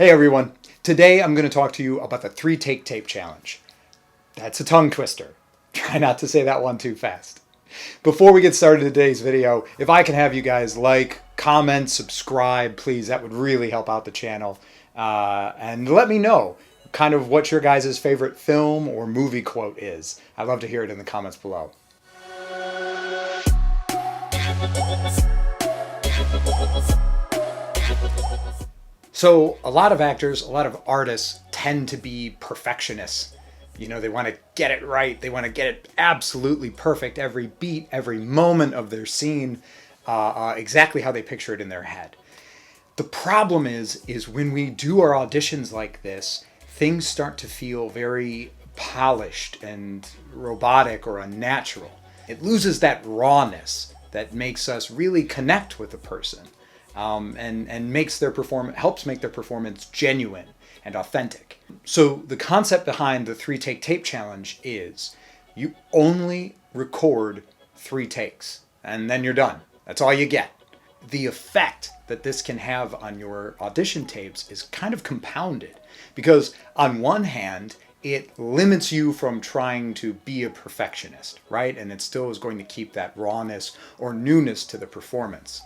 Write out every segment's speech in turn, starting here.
Hey everyone, today I'm going to talk to you about the 3-take tape challenge. That's a tongue twister. Try not to say that one too fast. Before we get started in today's video, if I can have you guys like, comment, subscribe, please, that would really help out the channel. And let me know kind of what your guys' favorite film or movie quote is. I'd love to hear it in the comments below. So a lot of actors, a lot of artists tend to be perfectionists. You know, they want to get it right. They want to get it absolutely perfect, every beat, every moment of their scene, exactly how they picture it in their head. The problem is when we do our auditions like this, things start to feel very polished and robotic or unnatural. It loses that rawness that makes us really connect with the person. And makes their helps make their performance genuine and authentic. So the concept behind the 3-take tape challenge is you only record 3 takes and then you're done. That's all you get. The effect that this can have on your audition tapes is kind of compounded because on one hand, it limits you from trying to be a perfectionist, right? And it still is going to keep that rawness or newness to the performance.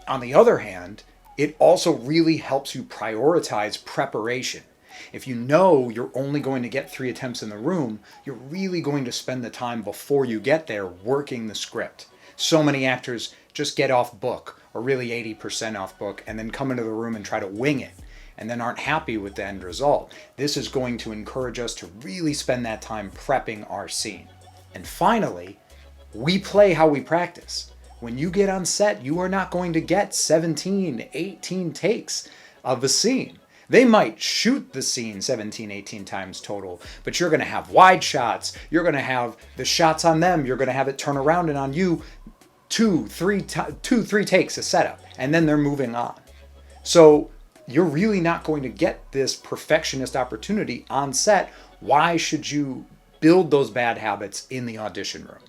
On the other hand, it also really helps you prioritize preparation. If you know you're only going to get 3 attempts in the room, you're really going to spend the time before you get there working the script. So many actors just get off book, or really 80% off book, and then come into the room and try to wing it, and then aren't happy with the end result. This is going to encourage us to really spend that time prepping our scene. And finally, we play how we practice. When you get on set, you are not going to get 17, 18 takes of a scene. They might shoot the scene 17, 18 times total, but you're going to have wide shots. You're going to have the shots on them. You're going to have it turn around and on you 2, 3 takes a setup, and then they're moving on. So you're really not going to get this perfectionist opportunity on set. Why should you build those bad habits in the audition room?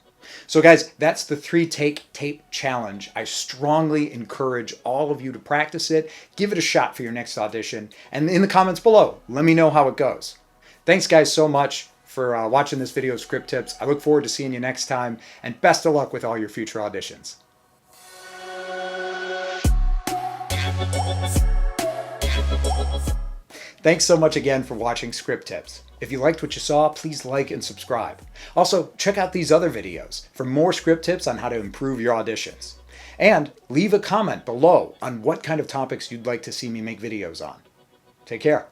So guys, that's the 3-take tape challenge. I strongly encourage all of you to practice it. Give it a shot for your next audition. And in the comments below, let me know how it goes. Thanks guys so much for watching this video of script tips. I look forward to seeing you next time, and best of luck with all your future auditions. Thanks so much again for watching Script Tips. If you liked what you saw, please like and subscribe. Also, check out these other videos for more script tips on how to improve your auditions. And leave a comment below on what kind of topics you'd like to see me make videos on. Take care.